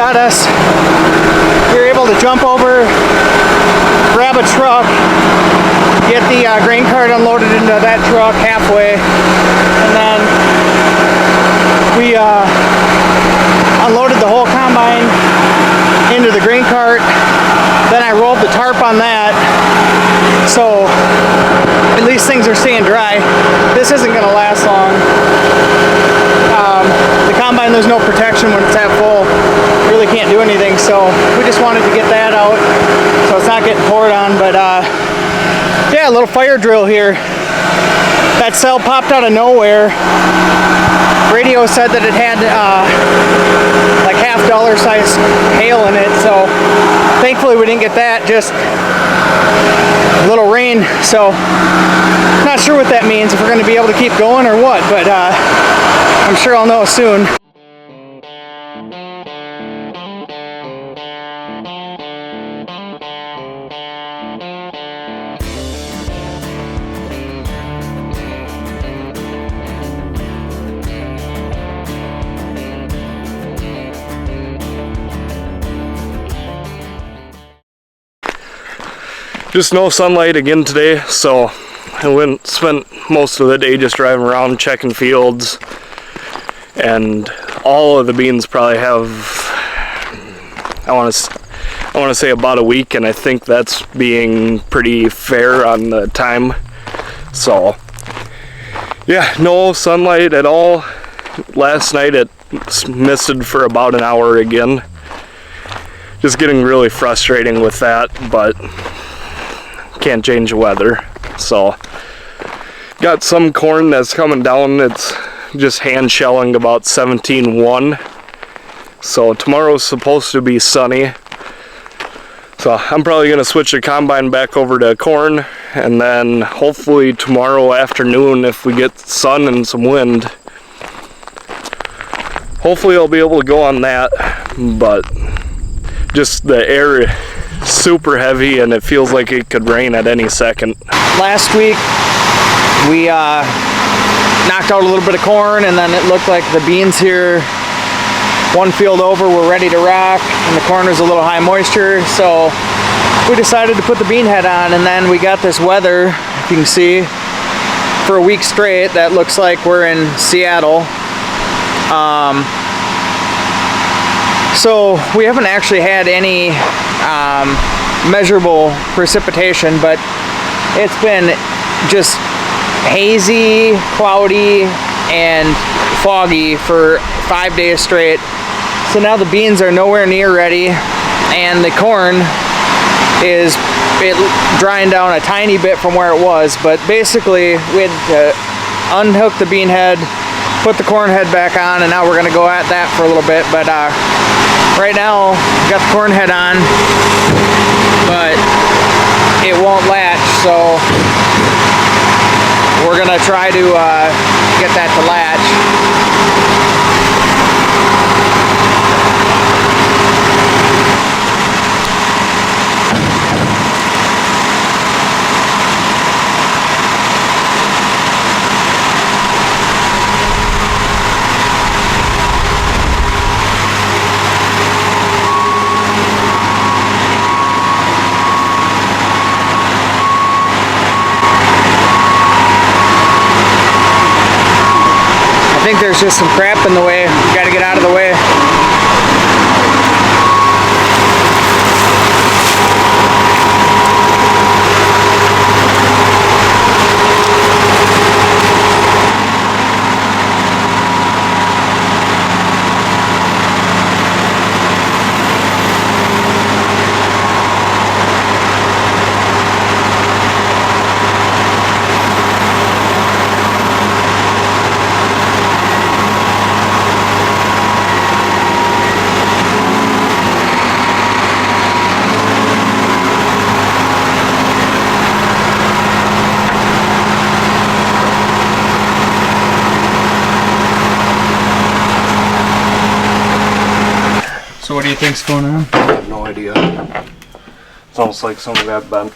got us. We were able to jump over, grab a truck, get the grain cart unloaded into that truck halfway, and then we unloaded the whole combine into the grain cart. Then I rolled the tarp on that, so at least things are staying dry. This isn't going to last long. The combine, there's no protection when it's that full. Really can't do anything, so we just wanted to get that out so it's not getting poured on. But yeah, a little fire drill here. That cell popped out of nowhere. Radio said that it had like $half size hail in it, so thankfully we didn't get that, just a little rain. So not sure what that means, if we're going to be able to keep going or what, but I'm sure I'll know soon. Just no sunlight again today, so I spent most of the day just driving around checking fields, and all of the beans probably have, I want to say about a week, and I think that's being pretty fair on the time. So yeah, no sunlight at all. Last night it misted for about an hour again. Just getting really frustrating with that, but can't change the weather. So got some corn that's coming down. It's just hand shelling about 17.1. So tomorrow's supposed to be sunny, so I'm probably gonna switch the combine back over to corn, and then hopefully tomorrow afternoon, if we get sun and some wind, hopefully I'll be able to go on that. But just the air super heavy and it feels like it could rain at any second. Last week we knocked out a little bit of corn, and then it looked like the beans here one field over were ready to rock, and the corn was a little high moisture, so we decided to put the bean head on. And then we got this weather, if you can see, for a week straight that looks like we're in Seattle. So we haven't actually had any measurable precipitation, but it's been just hazy, cloudy, and foggy for 5 days straight. So now the beans are nowhere near ready, and the corn is drying down a tiny bit from where it was. But basically we had to unhook the bean head, put the corn head back on, and now we're gonna go at that for a little bit. But right now we got the corn head on, but it won't latch, so we're gonna try to get that to latch. I think there's just some crap in the way. We gotta get out of the way. So what do you think's going on? I have no idea. It's almost like something got bent.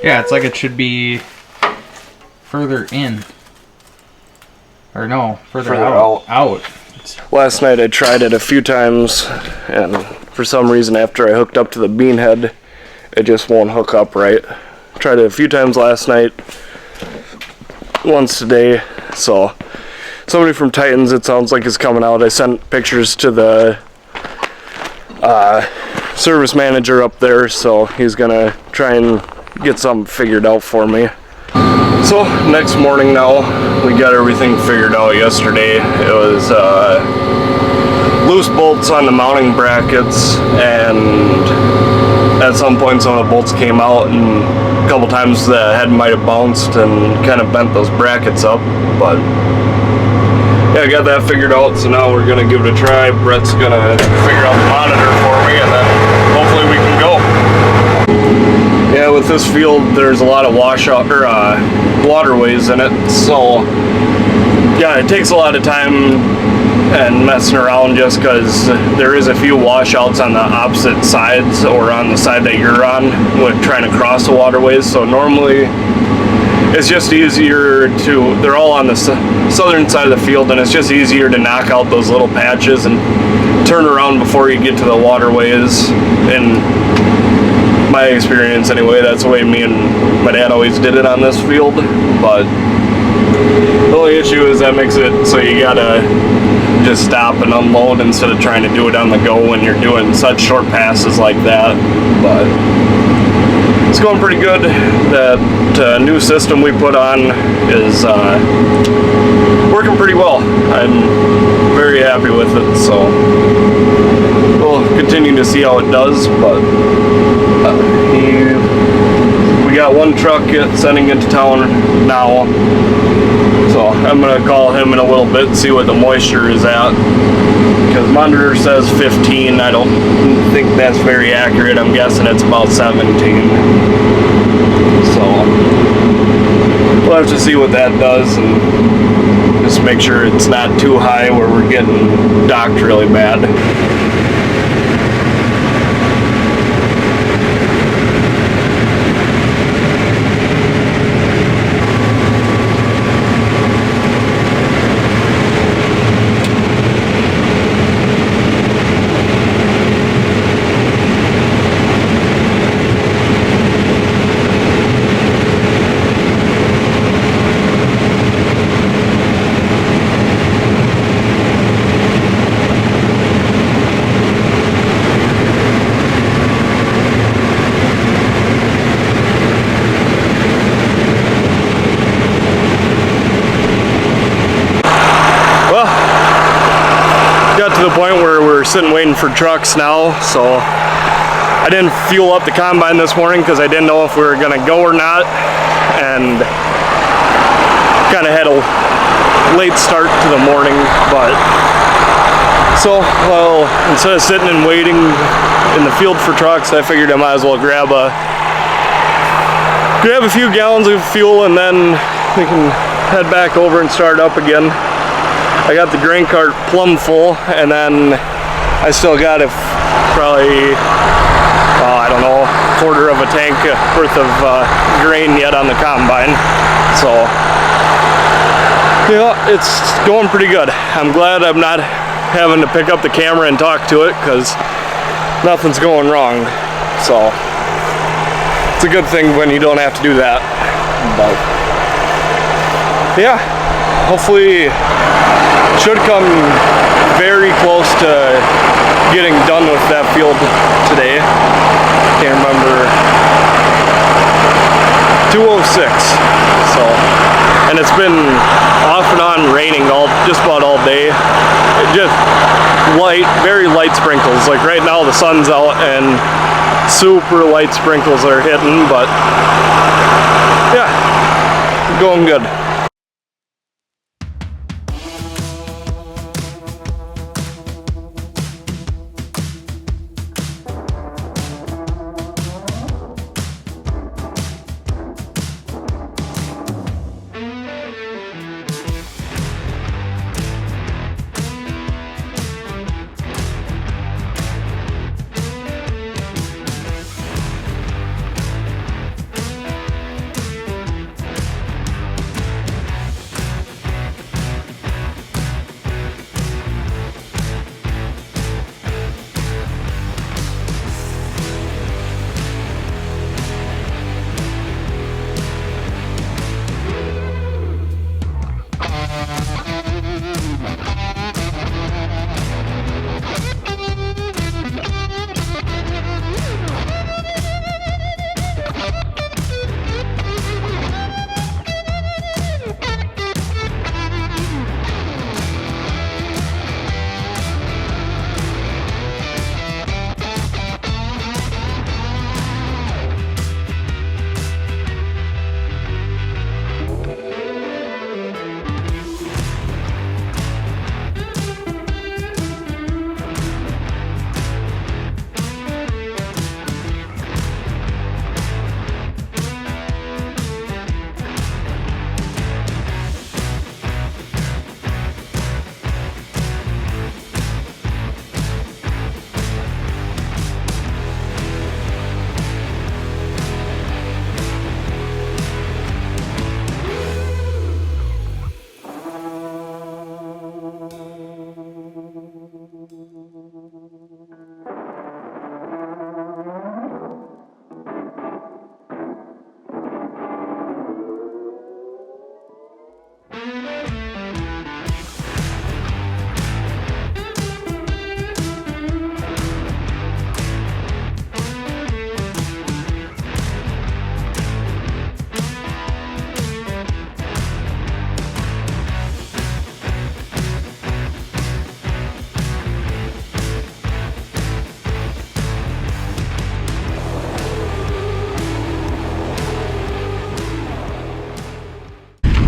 Yeah, it's like it should be further in. Or no, further out. Last night I tried it a few times, and for some reason after I hooked up to the bean head, it just won't hook up right. Tried it a few times last night, once today, so somebody from Titans, it sounds like, is coming out. I sent pictures to the service manager up there, so he's gonna try and get something figured out for me. So next morning now, we got everything figured out yesterday. It was loose bolts on the mounting brackets, and at some point some of the bolts came out, and a couple times the head might have bounced and kind of bent those brackets up, but yeah, I got that figured out, so now we're gonna give it a try. Brett's gonna figure out the monitor for me, and then hopefully we can go. Yeah, with this field, there's a lot of washout or waterways in it, so yeah, it takes a lot of time and messing around just because there is a few washouts on the opposite sides or on the side that you're on with trying to cross the waterways. So normally it's just easier to, they're all on the southern side of the field, and it's just easier to knock out those little patches and turn around before you get to the waterways. In my experience anyway, that's the way me and my dad always did it on this field. But the only issue is that makes it so you gotta just stop and unload instead of trying to do it on the go when you're doing such short passes like that. But it's going pretty good. That new system we put on is working pretty well. I'm very happy with it, so we'll continue to see how it does. But we got one truck sending into town now, so I'm gonna call him in a little bit and see what the moisture is at, because monitor says 15. I don't think that's very accurate. I'm guessing it's about 17. So we'll have to see what that does and just make sure it's not too high where we're getting docked really bad. To the point where we're sitting waiting for trucks now, so I didn't fuel up the combine this morning because I didn't know if we were gonna go or not, and kind of had a late start to the morning. But so, well, instead of sitting and waiting in the field for trucks, I figured I might as well grab a few gallons of fuel, and then we can head back over and start up again. I got the grain cart plumb full, and then I still got probably, I don't know, quarter of a tank worth of grain yet on the combine. So, yeah, it's going pretty good. I'm glad I'm not having to pick up the camera and talk to it, because nothing's going wrong. So, it's a good thing when you don't have to do that. But, yeah, hopefully should come very close to getting done with that field today. Can't remember. 206. So, and it's been off and on raining just about all day. Just very light sprinkles. Like right now the sun's out and super light sprinkles are hitting, but yeah, going good.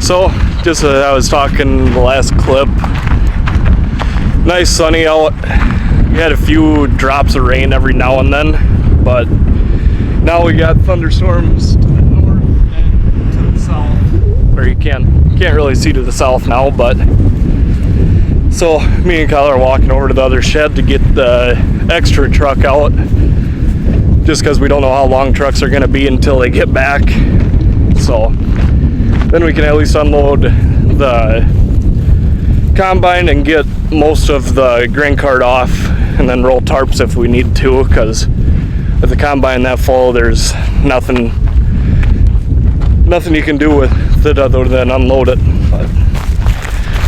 So, just I was talking the last clip. Nice sunny out. We had a few drops of rain every now and then, but now we got thunderstorms to the north and to the south. Or you can't really see to the south now, but so me and Kyle are walking over to the other shed to get the extra truck out, just because we don't know how long trucks are going to be until they get back. So then we can at least unload the combine and get most of the grain cart off, and then roll tarps if we need to, because with the combine that full, there's nothing you can do with it other than unload it. But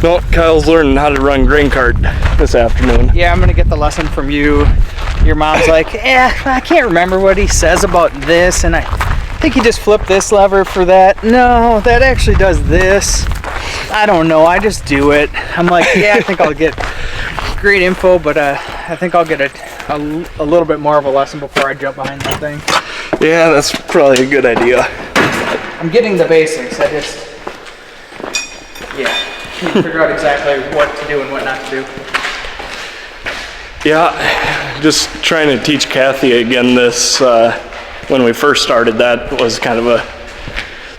no, Kyle's learning how to run grain cart this afternoon. Yeah, I'm gonna get the lesson from you. Your mom's like, I can't remember what he says about this, and I think he just flipped this lever for that. No, that actually does this. I don't know, I just do it. I'm like, yeah, I think I'll get great info, but I think I'll get a little bit more of a lesson before I jump behind that thing. Yeah, that's probably a good idea. I'm getting the basics. I just, yeah, need to figure out exactly what to do and what not to do. Yeah, just trying to teach Kathy again this, when we first started, that was kind of a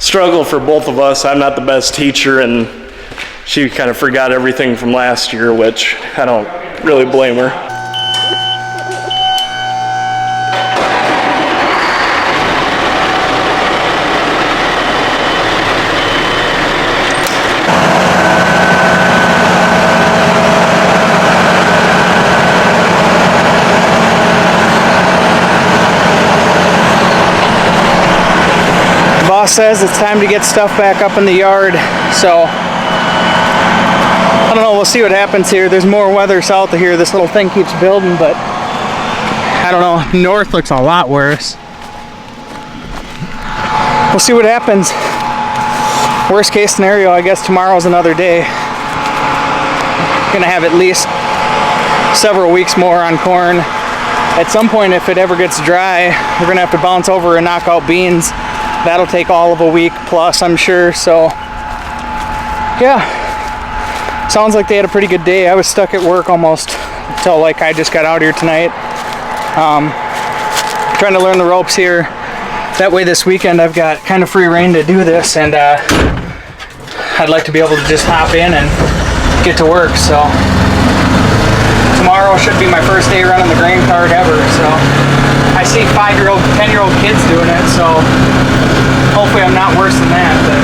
struggle for both of us. I'm not the best teacher, and she kind of forgot everything from last year, which I don't really blame her. Boss says it's time to get stuff back up in the yard, so I don't know, we'll see what happens here. There's more weather south of here. This little thing keeps building, but I don't know, north looks a lot worse. We'll see what happens. Worst case scenario, I guess tomorrow's another day. Gonna have at least several weeks more on corn. At some point, if it ever gets dry, we're gonna have to bounce over and knock out beans. That'll take all of a week plus, I'm sure, so yeah. Sounds like they had a pretty good day. I was stuck at work almost until like I just got out here tonight. Trying to learn the ropes here. That way this weekend I've got kind of free reign to do this, and I'd like to be able to just hop in and get to work. So tomorrow should be my first day running the grain cart ever, so I see 5-year-old, 10-year-old kids doing it, so hopefully I'm not worse than that. But